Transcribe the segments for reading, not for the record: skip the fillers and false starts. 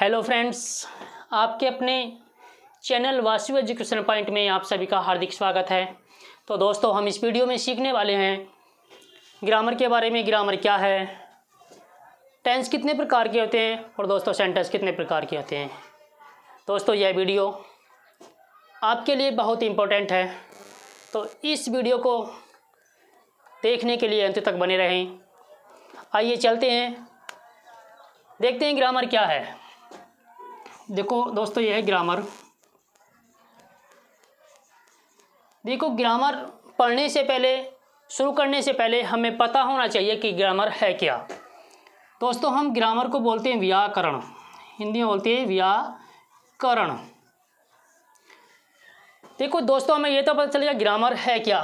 Hello friends, आपके अपने channel Vasu education point में आप सभी का हार्दिक स्वागत है। तो दोस्तों, हम इस वीडियो में सीखने वाले हैं ग्रामर के बारे में। ग्रामर क्या है, टेंस कितने प्रकार के होते हैं और दोस्तों सेंटेंस कितने प्रकार के होते हैं। दोस्तों, यह वीडियो आपके लिए बहुत इम्पोर्टेंट है, तो इस वीडियो को देखने के लिए अंत तक बने रहें। आइए चलते हैं, देखते हैं ग्रामर क्या है। देखो दोस्तों, यह है ग्रामर। देखो, ग्रामर पढ़ने से पहले, शुरू करने से पहले हमें पता होना चाहिए कि ग्रामर है क्या। दोस्तों, हम ग्रामर को बोलते हैं व्याकरण, हिंदी में बोलते हैं व्याकरण। देखो दोस्तों, हमें ये तो पता चलेगा ग्रामर है क्या।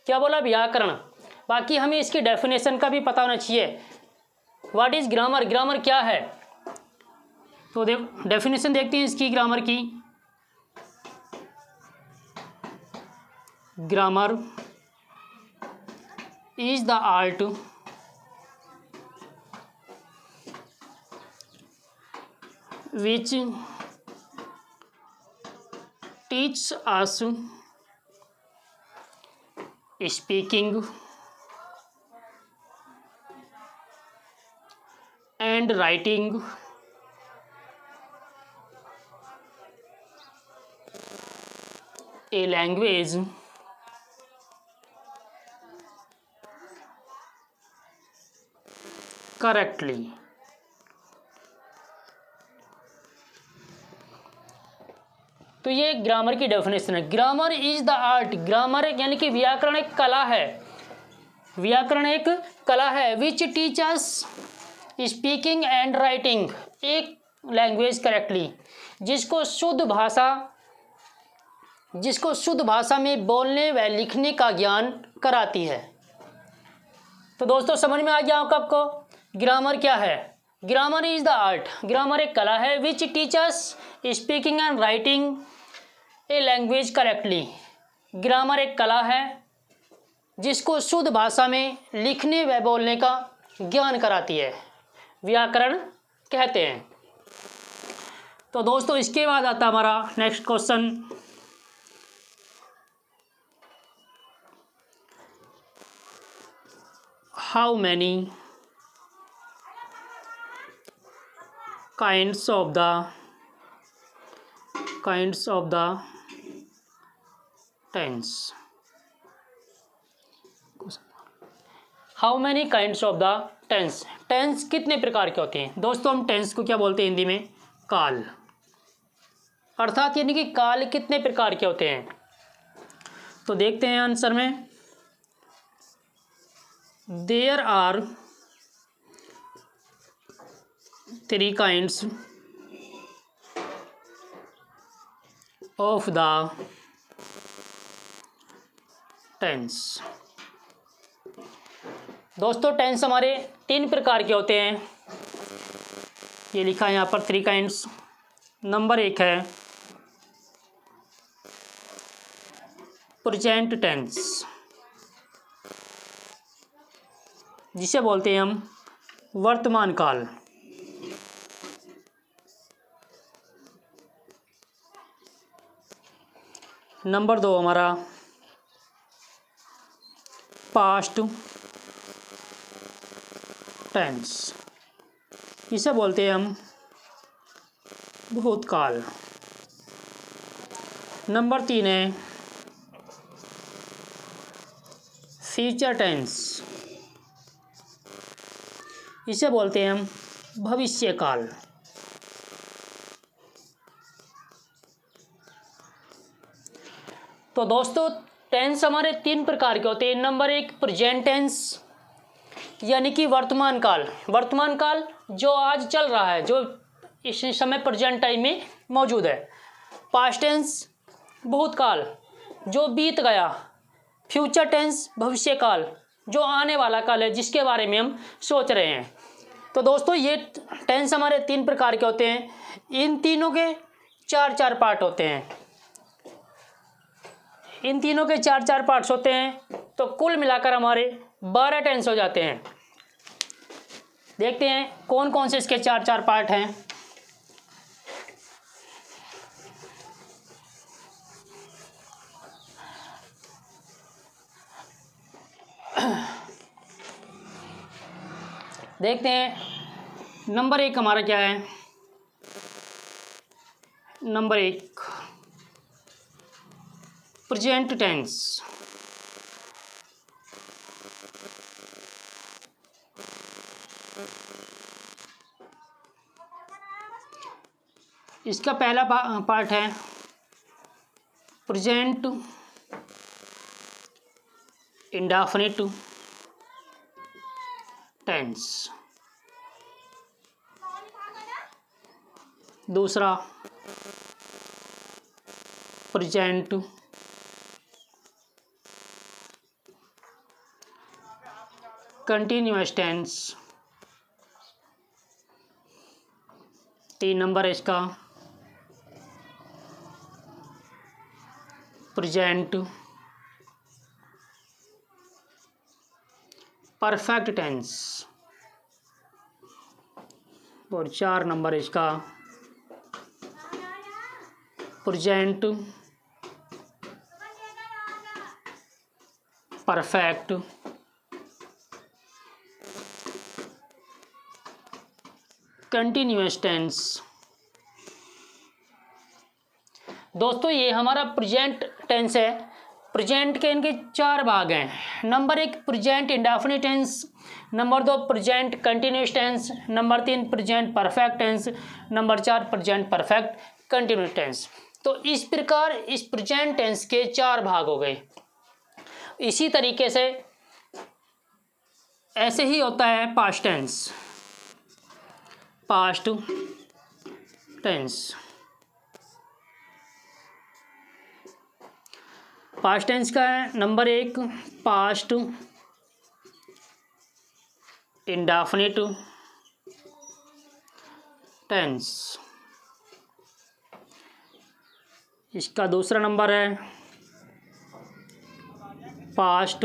क्या बोला? व्याकरण। बाकी हमें इसकी डेफिनेशन का भी पता होना चाहिए। व्हाट इज ग्रामर, ग्रामर क्या है। तो देखो, डेफिनेशन देखते हैं इसकी ग्रामर की। Grammar is the art which teaches us speaking and writing a language correctly। तो ये ग्रामर की डेफिनेशन है। Grammar is the art, grammar यानी कि व्याकरण एक कला है। व्याकरण एक कला है। Which teachers speaking and writing एक लैंग्वेज करेक्टली, जिसको शुद्ध भाषा में बोलने व लिखने का ज्ञान कराती है। तो दोस्तों, समझ में आ गया आपको ग्रामर क्या है। Grammar is the art, grammar एक कला है। Which teachers speaking and writing a language correctly, grammar एक कला है जिसको शुद्ध भाषा में लिखने व बोलने का ज्ञान कराती है, व्याकरण कहते हैं। तो दोस्तों, इसके बाद आता हमारा next question. How many kinds of the tense। How many kinds of the tense, tense कितने प्रकार के होते हैं। दोस्तों, हम टेंस को क्या बोलते हैं हिंदी में? काल। अर्थात यानी कि काल कितने प्रकार के होते हैं। तो देखते हैं आंसर में। There are 3 kinds of the tense। दोस्तों, टेंस हमारे 3 प्रकार के होते हैं। ये लिखा है यहाँ पर 3 kinds। नंबर 1 है प्रेजेंट टेंस, जिसे बोलते हैं हम वर्तमान काल। नंबर 2 हमारा पास्ट टेंस, इसे बोलते हैं हम भूतकाल। नंबर 3 है फ्यूचर टेंस, इसे बोलते हैं हम भविष्यकाल। तो दोस्तों, टेंस हमारे 3 प्रकार के होते हैं। नंबर 1 प्रेजेंट टेंस, यानी कि वर्तमान काल। वर्तमान काल जो आज चल रहा है, जो इस समय प्रेजेंट टाइम में मौजूद है। पास्ट टेंस भूतकाल, जो बीत गया। फ्यूचर टेंस भविष्यकाल, जो आने वाला काल है, जिसके बारे में हम सोच रहे हैं। तो दोस्तों, ये टेंस हमारे 3 प्रकार के होते हैं। इन तीनों के 4-4 पार्ट होते हैं। इन तीनों के 4-4 पार्ट्स होते हैं, तो कुल मिलाकर हमारे 12 टेंस हो जाते हैं। देखते हैं कौन कौन से इसके 4-4 पार्ट हैं। देखते हैं नंबर 1 हमारा क्या है। Number 1 present tense. इसका पहला पार्ट है प्रेजेंट इंडेफिनिट टेंस। दूसरा प्रेजेंट कंटिन्यूअस टेंस। 3 नंबर है इसका प्रेजेंट परफेक्ट टेंस। और 4 नंबर इसका प्रेजेंट परफेक्ट कंटिन्यूअस टेंस। दोस्तों ये हमारा प्रेजेंट टेंस है। प्रेजेंट के इनके 4 भाग हैं। Number 1 present indefinite tense, number 2 present continuous tense, number 3 present perfect tense, number 4 present perfect continuous tense. तो इस प्रकार इस प्रेजेंट टेंस के 4 भाग हो गए। इसी तरीके से ऐसे ही होता है past tense. Past tense, past tense का है नंबर 1 पास्ट इंडेफिनिट टेंस। इसका दूसरा नंबर है पास्ट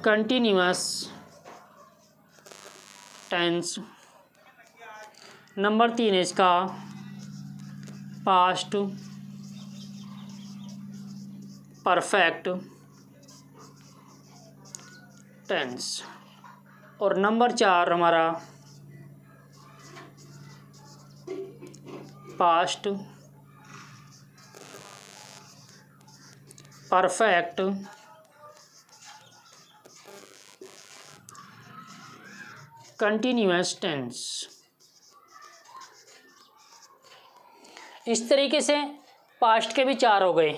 कंटिन्यूअस टेंस। नंबर 3 है इसका पास्ट परफेक्ट टेंस। और नंबर 4 हमारा पास्ट परफेक्ट कंटिन्यूअस टेंस। इस तरीके से पास्ट के भी 4 हो गए।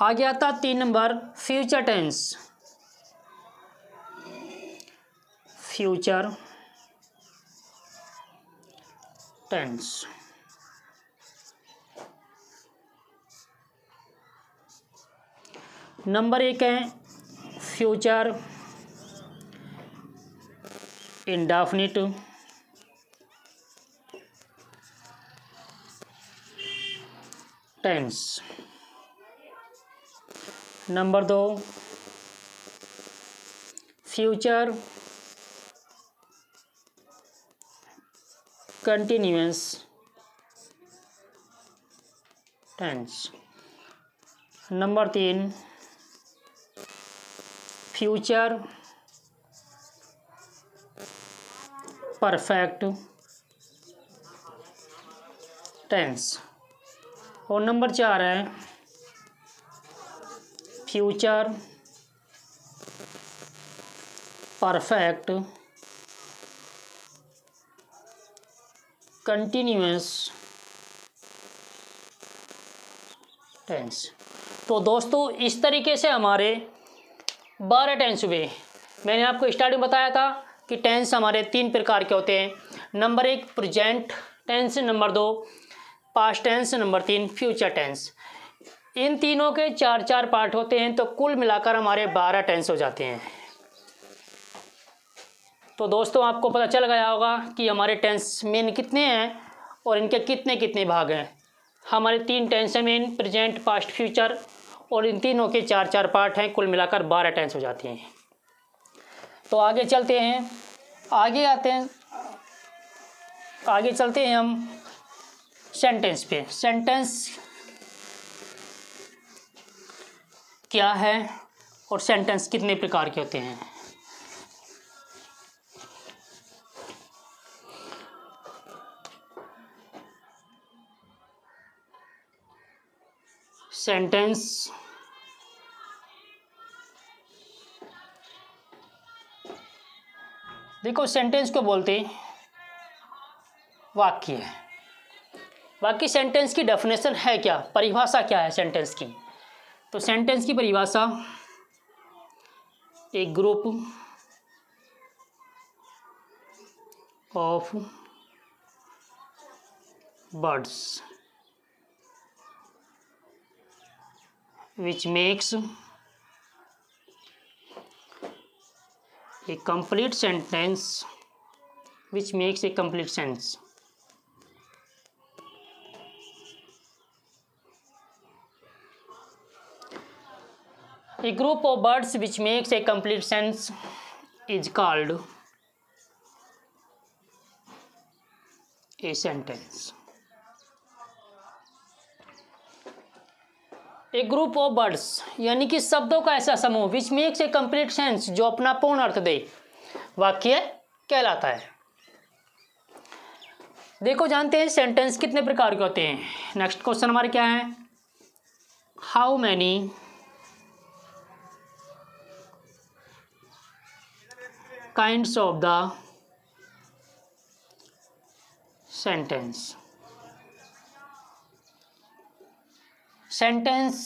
आगे आता 3 number future tense. Future tense, number 1 है future indefinite tense. Number 2 future continuous tense. Number 3 future perfect tense. और नंबर 4 है फ्यूचर परफेक्ट कंटिन्यूअस टेंस। तो दोस्तों इस तरीके से हमारे 12 टेंस हुए। मैंने आपको स्टार्टिंग बताया था कि टेंस हमारे 3 प्रकार के होते हैं। Number 1 present tense, number 2 past tense, number 3 future tense. इन तीनों के 4-4 पार्ट होते हैं, तो कुल मिलाकर हमारे 12 टेंस हो जाते हैं। तो दोस्तों आपको पता चल गया होगा कि हमारे टेंस मेन कितने हैं और इनके कितने कितने भाग हैं। हमारे 3 टेंस हैं मेन, प्रेजेंट पास्ट फ्यूचर, और इन तीनों के 4-4 पार्ट हैं। कुल मिलाकर 12 टेंस हो जाती हैं। तो आगे चलते हैं, आगे चलते हैं हम सेंटेंस पे। क्या है और सेंटेंस कितने प्रकार के होते हैं। सेंटेंस देखो, सेंटेंस को बोलते वाक्य है। बाकी सेंटेंस की डेफिनेशन है क्या, परिभाषा क्या है सेंटेंस की। तो सेंटेंस की परिभाषा एक group of words which makes a complete sentence, which makes a complete sense. A group of words which makes a complete sense is called a sentence. A group of words यानी कि शब्दों का ऐसा समूह which makes a complete sense, जो अपना पूर्ण अर्थ दे, वाक्य कहलाता है। देखो, जानते हैं सेंटेंस कितने प्रकार के होते हैं। नेक्स्ट क्वेश्चन हमारे क्या है, how many kinds of the sentence. Sentence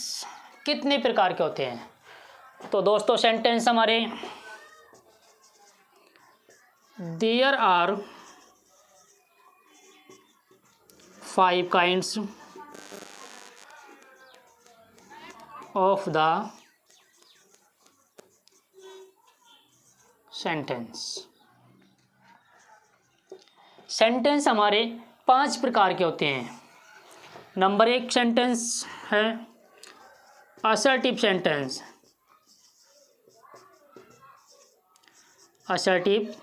कितने प्रकार के होते हैं। तो दोस्तों, सेंटेंस हमारे there are 5 kinds of the sentence. Sentence हमारे 5 प्रकार के होते हैं। नंबर 1 सेंटेंस है असर्टिव सेंटेंस। असर्टिव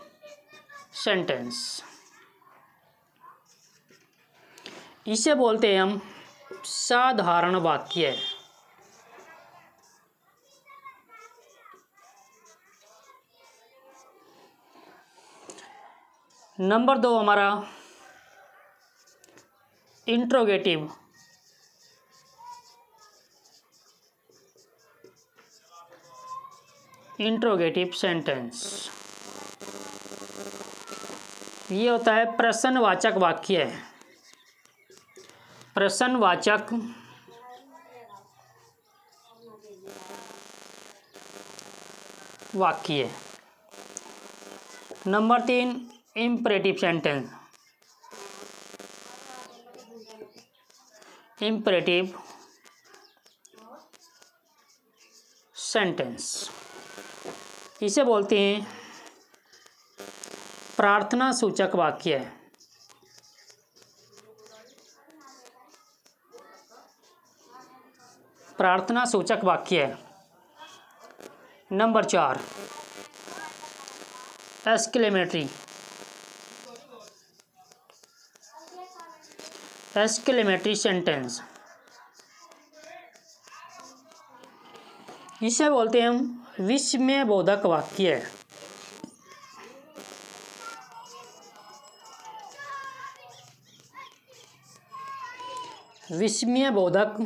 सेंटेंस इसे बोलते हैं हम साधारण वाक्य। नंबर 2 हमारा इंट्रोगेटिव सेंटेंस। ये होता है प्रश्नवाचक वाक्य। प्रश्नवाचक वाक्य। Number 3 imperative sentence. Imperative sentence इसे बोलते हैं प्रार्थना सूचक वाक्य। प्रार्थना सूचक वाक्य। नंबर 4 एक्सक्लेमेटरी सेंटेंस इसे बोलते हैं हम विस्मयबोधक वाक्य। विस्मयबोधक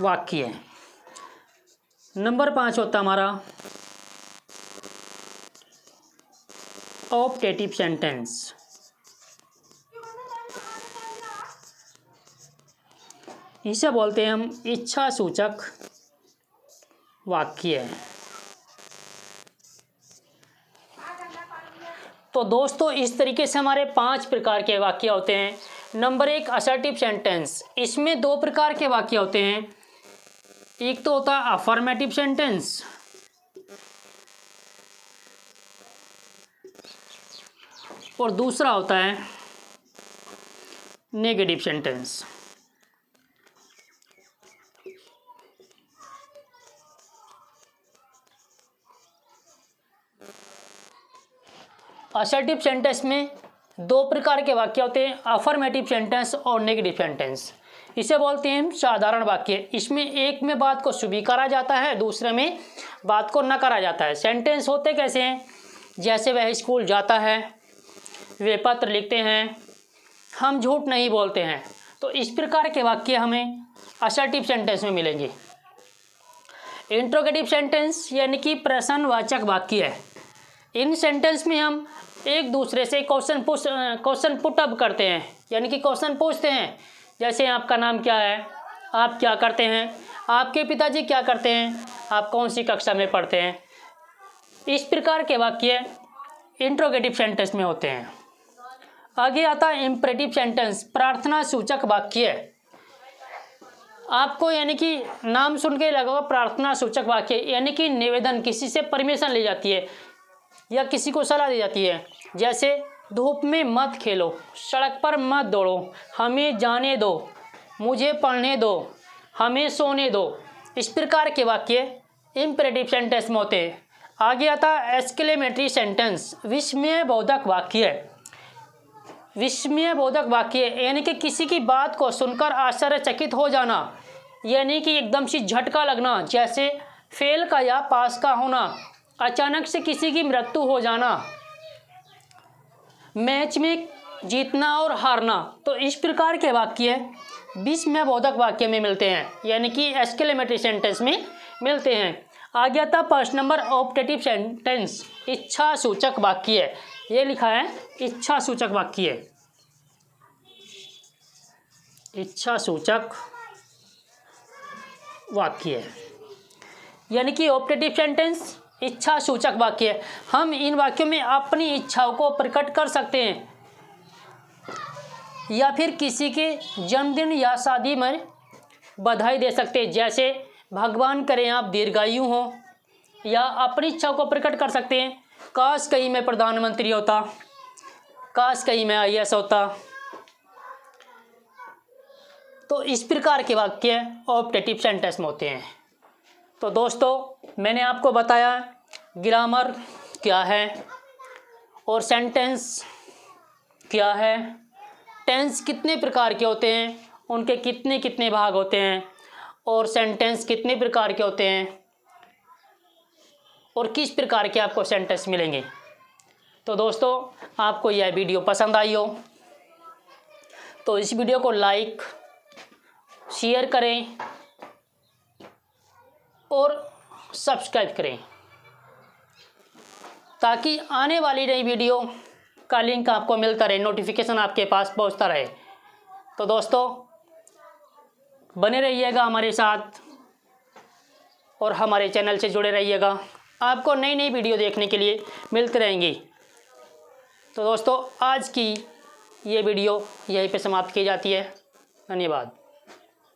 वाक्य। नंबर 5 होता हमारा ऑप्टेटिव सेंटेंस। इसे बोलते हैं हम इच्छा सूचक वाक्य। तो दोस्तों, इस तरीके से हमारे 5 प्रकार के वाक्य होते हैं। नंबर 1 असर्टिव सेंटेंस, इसमें 2 प्रकार के वाक्य होते हैं। एक तो होता है अफर्मेटिव सेंटेंस और दूसरा होता है नेगेटिव सेंटेंस। असर्टिव सेंटेंस में 2 प्रकार के वाक्य होते हैं, अफर्मेटिव सेंटेंस और नेगेटिव सेंटेंस। इसे बोलते हैं हम साधारण वाक्य। इसमें एक में बात को स्वीकारा जाता है, दूसरे में बात को नकारा जाता है। सेंटेंस होते कैसे हैं? जैसे वह स्कूल जाता है, वे पत्र लिखते हैं, हम झूठ नहीं बोलते हैं। तो इस प्रकार के वाक्य हमें असर्टिव सेंटेंस में मिलेंगे। इंट्रोगेटिव सेंटेंस यानी प्रश्नवाचक वाक्य है। इन सेंटेंस में हम एक दूसरे से क्वेश्चन पुट अप करते हैं, यानी क्वेश्चन पूछते हैं। जैसे आपका नाम क्या है, आप क्या करते हैं, आपके पिताजी क्या करते हैं, आप कौन सी कक्षा में पढ़ते हैं। इस प्रकार के वाक्य इंट्रोगेटिव सेंटेंस में होते हैं। आगे आता है इम्परेटिव सेंटेंस, प्रार्थना सूचक वाक्य। आपको नाम सुन के लगा प्रार्थना सूचक वाक्य, यानी निवेदन, किसी से परमिशन ली जाती है या किसी को सलाह दी जाती है। जैसे धूप में मत खेलो, सड़क पर मत दौड़ो, हमें जाने दो, मुझे पढ़ने दो, हमें सोने दो। इस प्रकार के वाक्य इम्परेटिव सेंटेंस में होते हैं। आगे आता है एक्सक्लेमेटरी सेंटेंस, विस्मयबोधक वाक्य। विस्मयबोधक वाक्य यानी किसी की बात को सुनकर आश्चर्यचकित हो जाना, यानी कि एकदम से झटका लगना। जैसे फेल का या पास का होना, अचानक से किसी की मृत्यु हो जाना, मैच में जीतना और हारना। तो इस प्रकार के वाक्य विस्मयबोधक वाक्य में मिलते हैं, यानी कि एक्सक्लेमेटरी सेंटेंस में मिलते हैं। आगे आता फर्स्ट नंबर ऑप्टेटिव सेंटेंस, इच्छा सूचक वाक्य है। ये लिखा है इच्छा सूचक वाक्य, इच्छा सूचक वाक्य यानी कि ऑप्टेटिव सेंटेंस इच्छा सूचक वाक्य। हम इन वाक्यों में अपनी इच्छाओं को प्रकट कर सकते हैं या फिर किसी के जन्मदिन या शादी में बधाई दे सकते हैं। जैसे भगवान करे आप दीर्घायु हो, या अपनी इच्छाओं को प्रकट कर सकते हैं, काश कहीं मैं प्रधानमंत्री होता, काश कहीं मैं IAS होता। तो इस प्रकार के वाक्य ऑप्टेटिव सेंटेंस में होते हैं। तो दोस्तों मैंने आपको बताया ग्रामर क्या है और सेंटेंस क्या है, टेंस कितने प्रकार के होते हैं, उनके कितने कितने भाग होते हैं, और सेंटेंस कितने प्रकार के होते हैं, और किस प्रकार के आपको सेंटेंस मिलेंगे। तो दोस्तों आपको यह वीडियो पसंद आई हो तो इस वीडियो को लाइक शेयर करें और सब्सक्राइब करें, ताकि आने वाली नई वीडियो का लिंक आपको मिलता रहे, नोटिफिकेशन आपके पास पहुंचता रहे। तो दोस्तों बने रहिएगा हमारे साथ और हमारे चैनल से जुड़े रहिएगा, आपको नई नई वीडियो देखने के लिए मिलती रहेंगी। तो दोस्तों आज की ये वीडियो यहीं पे समाप्त की जाती है। धन्यवाद।